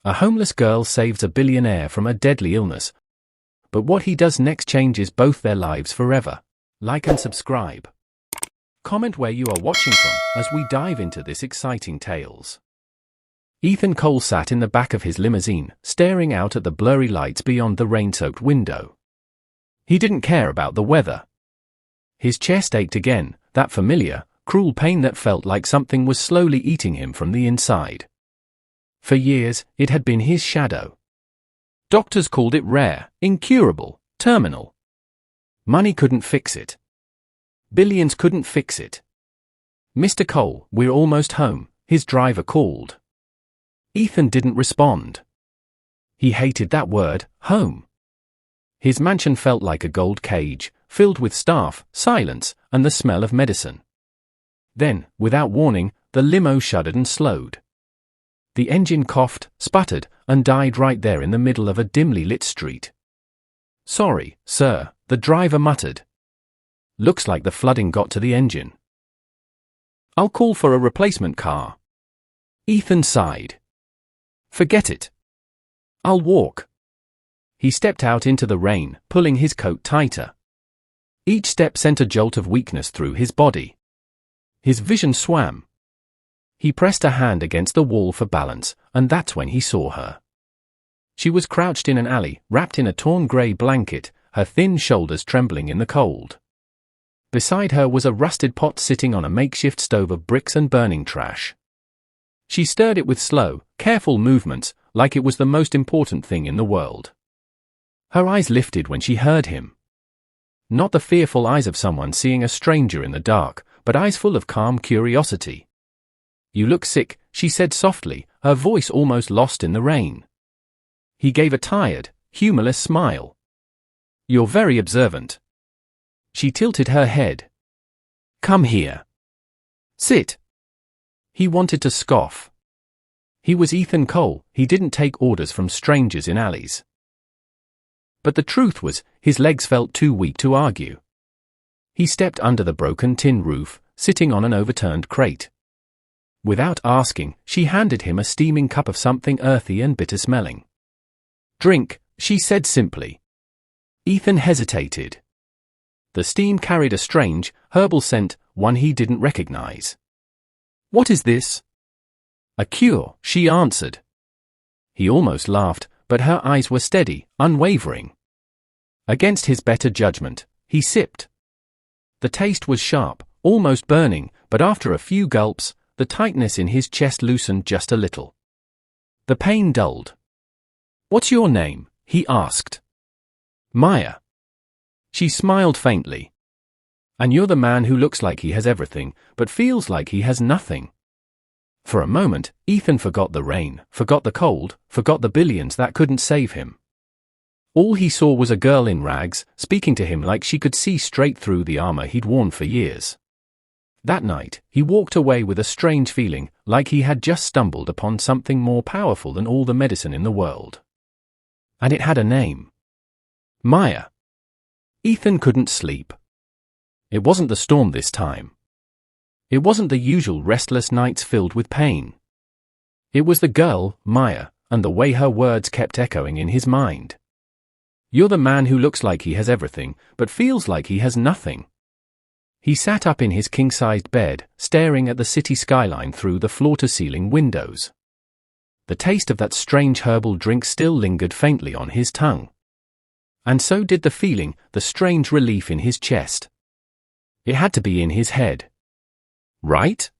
A homeless girl saves a billionaire from a deadly illness. But what he does next changes both their lives forever. Like and subscribe. Comment where you are watching from as we dive into this exciting tales. Ethan Cole sat in the back of his limousine, staring out at the blurry lights beyond the rain-soaked window. He didn't care about the weather. His chest ached again, that familiar, cruel pain that felt like something was slowly eating him from the inside. For years, it had been his shadow. Doctors called it rare, incurable, terminal. Money couldn't fix it. Billions couldn't fix it. "Mr. Cole, we're almost home," his driver called. Ethan didn't respond. He hated that word, home. His mansion felt like a gold cage, filled with staff, silence, and the smell of medicine. Then, without warning, the limo shuddered and slowed. The engine coughed, sputtered, and died right there in the middle of a dimly lit street. "Sorry, sir," the driver muttered. "Looks like the flooding got to the engine. I'll call for a replacement car." Ethan sighed. "Forget it. I'll walk." He stepped out into the rain, pulling his coat tighter. Each step sent a jolt of weakness through his body. His vision swam. He pressed a hand against the wall for balance, and that's when he saw her. She was crouched in an alley, wrapped in a torn grey blanket, her thin shoulders trembling in the cold. Beside her was a rusted pot sitting on a makeshift stove of bricks and burning trash. She stirred it with slow, careful movements, like it was the most important thing in the world. Her eyes lifted when she heard him. Not the fearful eyes of someone seeing a stranger in the dark, but eyes full of calm curiosity. "You look sick," she said softly, her voice almost lost in the rain. He gave a tired, humorless smile. "You're very observant." She tilted her head. "Come here. Sit." He wanted to scoff. He was Ethan Cole, he didn't take orders from strangers in alleys. But the truth was, his legs felt too weak to argue. He stepped under the broken tin roof, sitting on an overturned crate. Without asking, she handed him a steaming cup of something earthy and bitter-smelling. "Drink," she said simply. Ethan hesitated. The steam carried a strange, herbal scent, one he didn't recognize. "What is this?" "A cure," she answered. He almost laughed, but her eyes were steady, unwavering. Against his better judgment, he sipped. The taste was sharp, almost burning, but after a few gulps, the tightness in his chest loosened just a little. The pain dulled. "What's your name?" he asked. "Maya." She smiled faintly. "And you're the man who looks like he has everything, but feels like he has nothing." For a moment, Ethan forgot the rain, forgot the cold, forgot the billions that couldn't save him. All he saw was a girl in rags, speaking to him like she could see straight through the armor he'd worn for years. That night, he walked away with a strange feeling, like he had just stumbled upon something more powerful than all the medicine in the world. And it had a name. Maya. Ethan couldn't sleep. It wasn't the storm this time. It wasn't the usual restless nights filled with pain. It was the girl, Maya, and the way her words kept echoing in his mind. "You're the man who looks like he has everything, but feels like he has nothing." He sat up in his king-sized bed, staring at the city skyline through the floor-to-ceiling windows. The taste of that strange herbal drink still lingered faintly on his tongue. And so did the feeling, the strange relief in his chest. It had to be in his head. Right?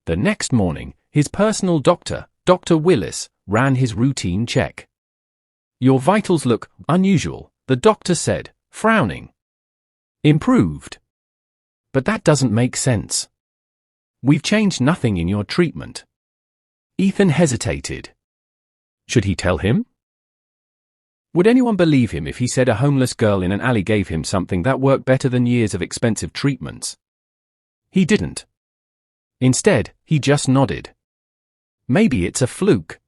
The next morning, his personal doctor, Dr. Willis, ran his routine check. "Your vitals look unusual," the doctor said, frowning. "Improved. But that doesn't make sense. We've changed nothing in your treatment." Ethan hesitated. Should he tell him? Would anyone believe him if he said a homeless girl in an alley gave him something that worked better than years of expensive treatments? He didn't. Instead, he just nodded. Maybe it's a fluke.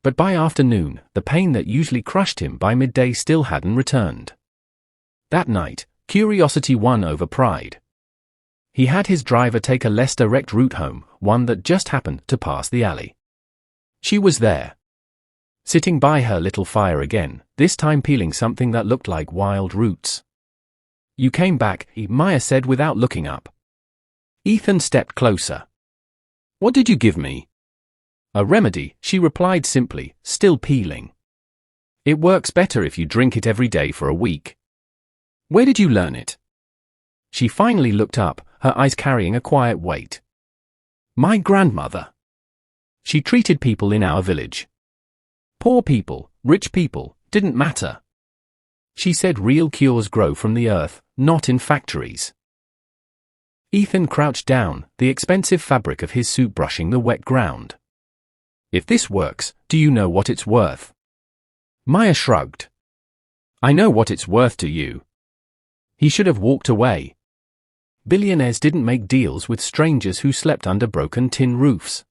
But by afternoon, the pain that usually crushed him by midday still hadn't returned. That night, curiosity won over pride. He had his driver take a less direct route home, one that just happened to pass the alley. She was there. sitting by her little fire again, this time peeling something that looked like wild roots. "You came back," Maya said without looking up. Ethan stepped closer. "What did you give me?" "A remedy," she replied simply, still peeling. "It works better if you drink it every day for a week." "Where did you learn it?" She finally looked up, her eyes carrying a quiet weight. "My grandmother. She treated people in our village. Poor people, rich people, didn't matter. She said real cures grow from the earth, not in factories." Ethan crouched down, the expensive fabric of his suit brushing the wet ground. "If this works, do you know what it's worth?" Maya shrugged. "I know what it's worth to you." He should have walked away. Billionaires didn't make deals with strangers who slept under broken tin roofs.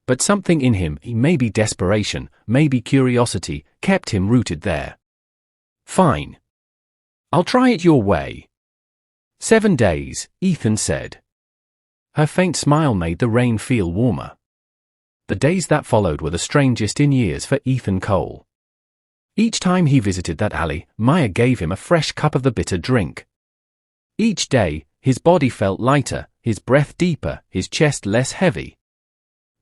But something in him, maybe desperation, maybe curiosity, kept him rooted there. "Fine. I'll try it your way." 7 days, Ethan said. Her faint smile made the rain feel warmer. The days that followed were the strangest in years for Ethan Cole. Each time he visited that alley, Maya gave him a fresh cup of the bitter drink. Each day, his body felt lighter, his breath deeper, his chest less heavy.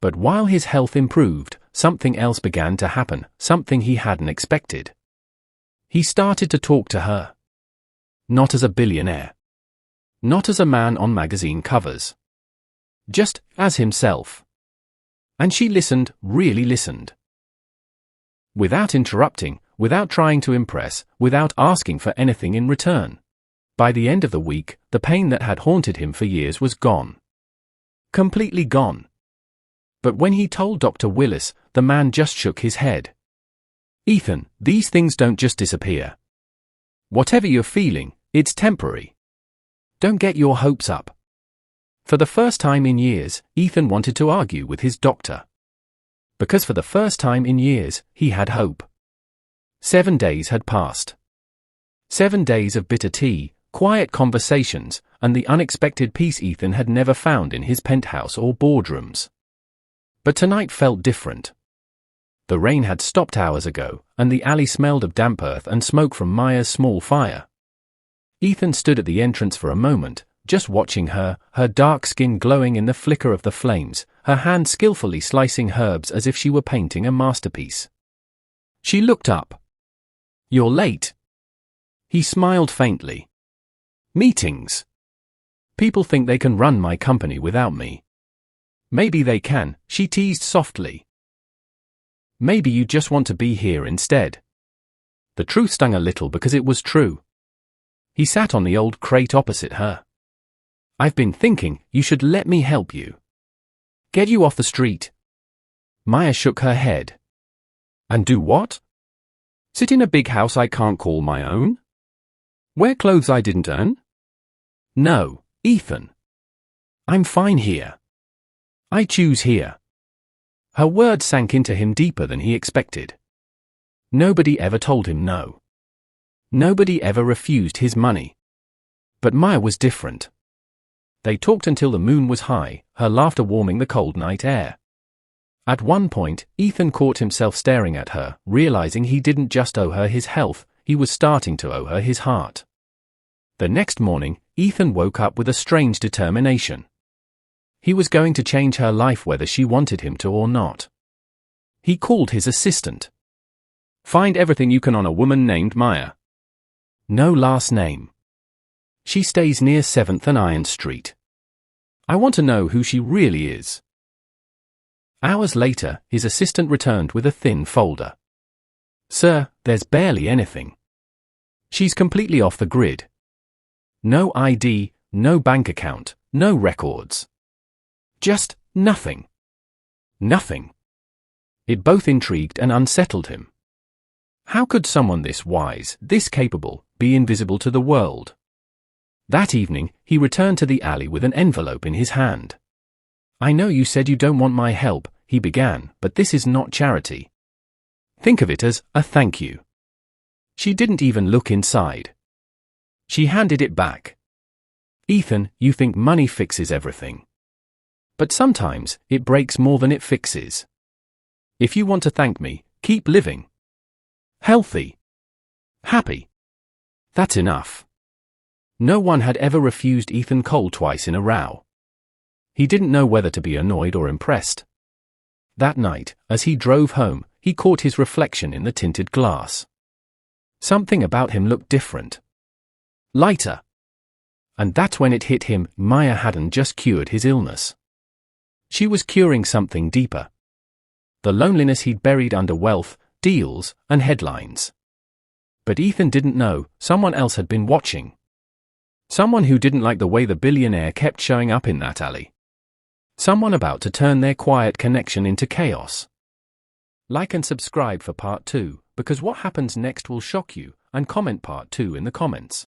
But while his health improved, something else began to happen, something he hadn't expected. He started to talk to her. Not as a billionaire. Not as a man on magazine covers. Just as himself. And she listened, really listened. Without interrupting, without trying to impress, without asking for anything in return. By the end of the week, the pain that had haunted him for years was gone. Completely gone. But when he told Dr. Willis, the man just shook his head. "Ethan, these things don't just disappear. Whatever you're feeling, it's temporary. Don't get your hopes up." For the first time in years, Ethan wanted to argue with his doctor. Because for the first time in years, he had hope. 7 days had passed. 7 days of bitter tea, quiet conversations, and the unexpected peace Ethan had never found in his penthouse or boardrooms. But tonight felt different. The rain had stopped hours ago, and the alley smelled of damp earth and smoke from Maya's small fire. Ethan stood at the entrance for a moment, just watching her, her dark skin glowing in the flicker of the flames, her hand skillfully slicing herbs as if she were painting a masterpiece. She looked up. "You're late." He smiled faintly. "Meetings. People think they can run my company without me." "Maybe they can," she teased softly. "Maybe you just want to be here instead." The truth stung a little because it was true. He sat on the old crate opposite her. "I've been thinking, you should let me help you. Get you off the street." Maya shook her head. "And do what? Sit in a big house I can't call my own? Wear clothes I didn't earn? No, Ethan. I'm fine here. I choose here." Her words sank into him deeper than he expected. Nobody ever told him no. Nobody ever refused his money. But Maya was different. They talked until the moon was high, her laughter warming the cold night air. At one point, Ethan caught himself staring at her, realizing he didn't just owe her his health, he was starting to owe her his heart. The next morning, Ethan woke up with a strange determination. He was going to change her life whether she wanted him to or not. He called his assistant. "Find everything you can on a woman named Maya. No last name. She stays near 7th and Iron Street. I want to know who she really is." Hours later, his assistant returned with a thin folder. "Sir, there's barely anything. She's completely off the grid. No ID, no bank account, no records. Just nothing. Nothing." It both intrigued and unsettled him. How could someone this wise, this capable, be invisible to the world? That evening, he returned to the alley with an envelope in his hand. "I know you said you don't want my help," he began, "but this is not charity. Think of it as a thank you." She didn't even look inside. She handed it back. "Ethan, you think money fixes everything. But sometimes, it breaks more than it fixes. If you want to thank me, Keep living. Healthy. Happy. That's enough. No one had ever refused Ethan Cole twice in a row. He didn't know whether to be annoyed or impressed. That night, as he drove home, he caught his reflection in the tinted glass. Something about him looked different. Lighter. And that's when it hit him, Maya hadn't just cured his illness. She was curing something deeper. The loneliness he'd buried under wealth, deals, and headlines. But Ethan didn't know, someone else had been watching. Someone who didn't like the way the billionaire kept showing up in that alley. Someone about to turn their quiet connection into chaos. Like and subscribe for part 2, because what happens next will shock you, and comment part 2 in the comments.